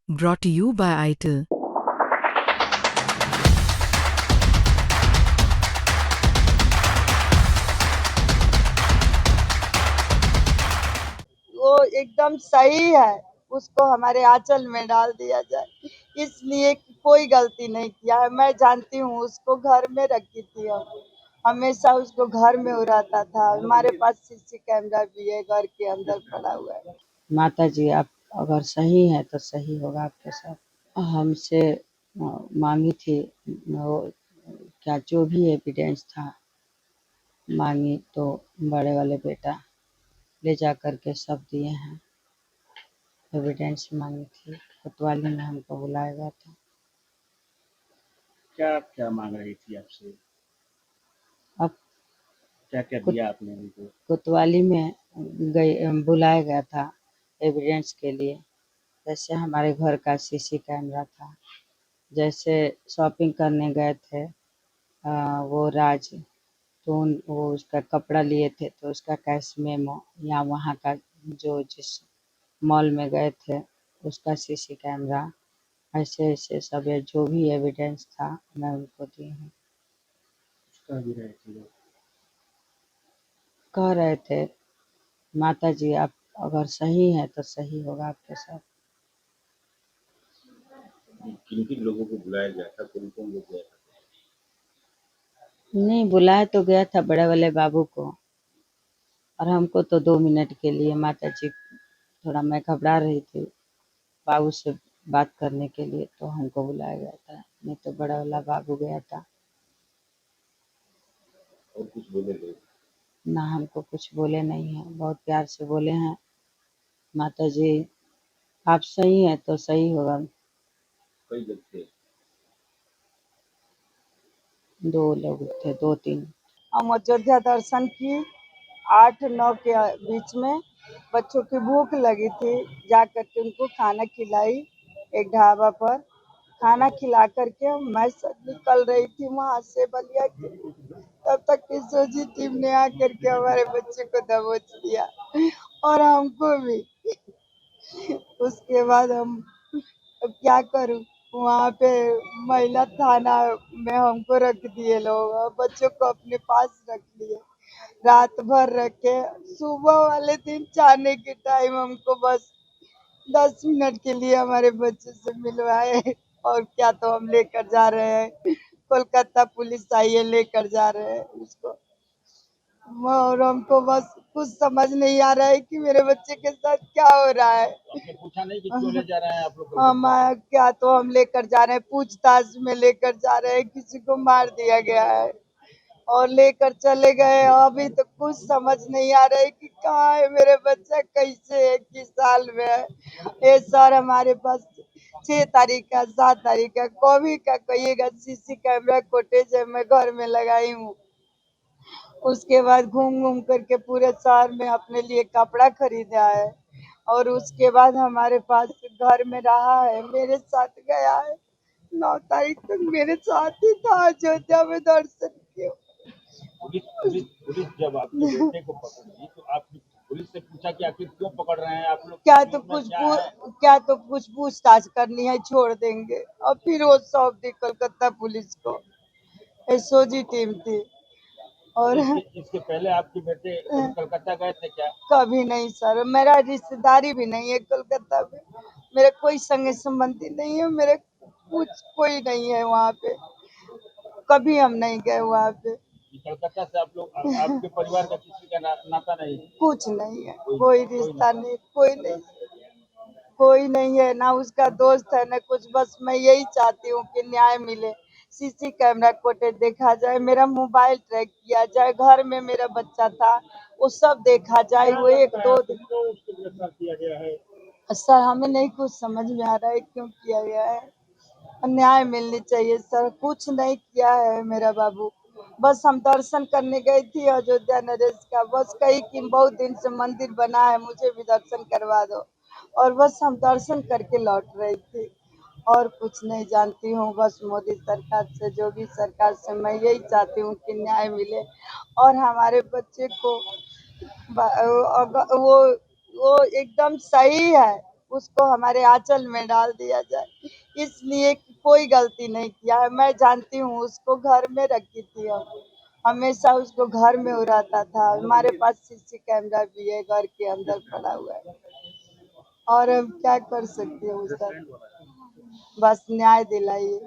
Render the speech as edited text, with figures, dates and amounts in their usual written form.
Brought to you by ITIL. वो एकदम सही है, उसको हमारे आंचल में डाल दिया जाए, इसलिए कि कोई गलती नहीं किया है। मैं जानती हूँ उसको घर में रखी थी हम, हमेशा उसको घर में उड़ाता था। हमारे पास सीसी कैमरा भी है, घर के अंदर पड़ा हुआ है। माता जी, आप अगर सही हैं तो सही होगा आपके साथ। हमसे मांगी थी वो, क्या जो भी एविडेंस था मांगी, तो बड़े वाले बेटा ले जा कर के सब दिए हैं। एविडेंस मांगी थी, कोतवाली में हमको बुलाया गया था। क्या क्या मांग रही थी आपसे? अब क्या क्या दिया आपने उनको? कोतवाली में बुलाया गया था एविडेंस के लिए। जैसे हमारे घर का सीसी कैमरा था, जैसे शॉपिंग करने गए थे वो राज, तो वो उसका कपड़ा लिए थे तो उसका कैश मेमो, या वहाँ का जो जिस मॉल में गए थे उसका सीसी कैमरा, ऐसे ऐसे सब जो भी एविडेंस था मैं उनको दी हूँ। कह भी रहे थे लोग। कह रहे थे माता जी, आप अगर सही हैं तो सही होगा आपके साथ। किन किन लोगों को बुलाया गया था, कौन कौन लोग गए थे? नहीं, बुलाया तो गया था बड़े वाले बाबू को, और हमको तो 2 मिनट के लिए माता जी, थोड़ा मैं घबरा रही थी बाबू से बात करने के लिए, तो हमको बुलाया गया था, नहीं तो बड़ा वाला बाबू गया था। और कुछ बोले लोग? ना, हमको कुछ बोले नहीं हैं, बहुत प्यार से बोले हैं माता जी आप सही हैं तो सही होगा। कई लोग थे? 2 लोग थे, 2-3। हम अयोध्या दर्शन की 8-9 के बीच में, बच्चों की भूख लगी थी, जा करके उनको खाना खिलाई एक ढाबा पर। खाना खिला करके मैं निकल रही थी वहां से बलिया की, तब तक सोजी टीम ने आकर के हमारे बच्चे को दबोच लिया और हमको भी। उसके बाद हम, अब क्या करूं, वहाँ पे महिला थाना में हमको रख दिए लोग और बच्चों को अपने पास रख लिए, रात भर रखे। सुबह वाले दिन जाने के टाइम हमको बस 10 मिनट के लिए हमारे बच्चे से मिलवाए, और क्या तो हम लेकर जा रहे हैं, कोलकाता पुलिस आई है, लेकर जा रहे हैं उसको। और हमको बस कुछ समझ नहीं आ रहा है कि मेरे बच्चे के साथ क्या हो रहा है। आपने पूछा नहीं कि क्यों ले जा रहे हैं आप लोग हम कोलकाता? क्या तो हम लेकर जा रहे हैं, पूछताछ में लेकर जा रहे हैं, किसी को मार दिया गया है और लेकर चले गए। अभी तो कुछ समझ नहीं आ रहा है कि कहाँ है मेरे बच्चा, कैसे है, किस साल में है। ये सर हमारे पास 6 तारीख का, 7 तारीख का, कभी का कहिएगा सीसी कैमरा फुटेज है, मैं घर में लगाई हूँ। उसके बाद घूम घूम करके पूरे शहर में अपने लिए कपड़ा खरीदा है, और उसके बाद हमारे पास घर में रहा है, मेरे साथ गया है। 9 तारीख तक मेरे साथ ही था, अयोध्या में दर्शन किया। पुलिस जब आपके बेटे को पकड़ी तो आपने पुलिस से पूछा कि आखिर क्यों पकड़ रहे हैं आप लोग? क्या है? क्या तो कुछ पूछताछ करनी है, छोड़ देंगे। और फिर वो सौंप दी कोलकाता पुलिस को, एसओजी टीम थी। और इसके पहले आपके बेटे कभी कलकत्ता गए थे क्या? कभी नहीं सर, मेरा रिश्तेदारी भी नहीं है कोलकाता में, मेरा कोई संग संबंधी नहीं है, मेरे कुछ कोई नहीं है वहाँ पे, कभी हम नहीं गए वहाँ पे। कलकत्ता से आप लोग, आपके परिवार का किसी का नाता नहीं? कुछ नहीं है, कोई रिश्ता नहीं, कोई नहीं है, ना उसका दोस्त है ना कुछ। बस मैं यही चाहती हूँ कि न्याय मिले, सीसी कैमरा फुटेज देखा जाए, मेरा मोबाइल ट्रैक किया जाए, घर में मेरा बच्चा था वो सब देखा जाए। वो 1-2 दिन उसको गिरफ्तार किया गया है? सर हमें नहीं कुछ समझ में आ रहा है क्यों किया गया है। न्याय मिलनी चाहिए सर, कुछ नहीं किया है मेरा बाबू। बस हम दर्शन करने गई थी अयोध्या नरेश का, बस कही कि बहुत दिन से मंदिर बना है, मुझे भी दर्शन करवा दो, और बस हम दर्शन करके लौट रही थी, और कुछ नहीं जानती हूँ। बस मोदी सरकार से, जो भी सरकार से, मैं यही चाहती हूँ कि न्याय मिले और हमारे बच्चे को वो एकदम सही है, उसको हमारे आंचल में डाल दिया जाए, इसलिए कि कोई गलती नहीं किया है। मैं जानती हूँ उसको घर में रखी थी हम, हमेशा उसको घर में उड़ाता था। हमारे पास सीसी कैमरा भी है, घर के अंदर पड़ा हुआ है, और हम क्या कर सकते हैं उसका। बस न्याय दिलाइए।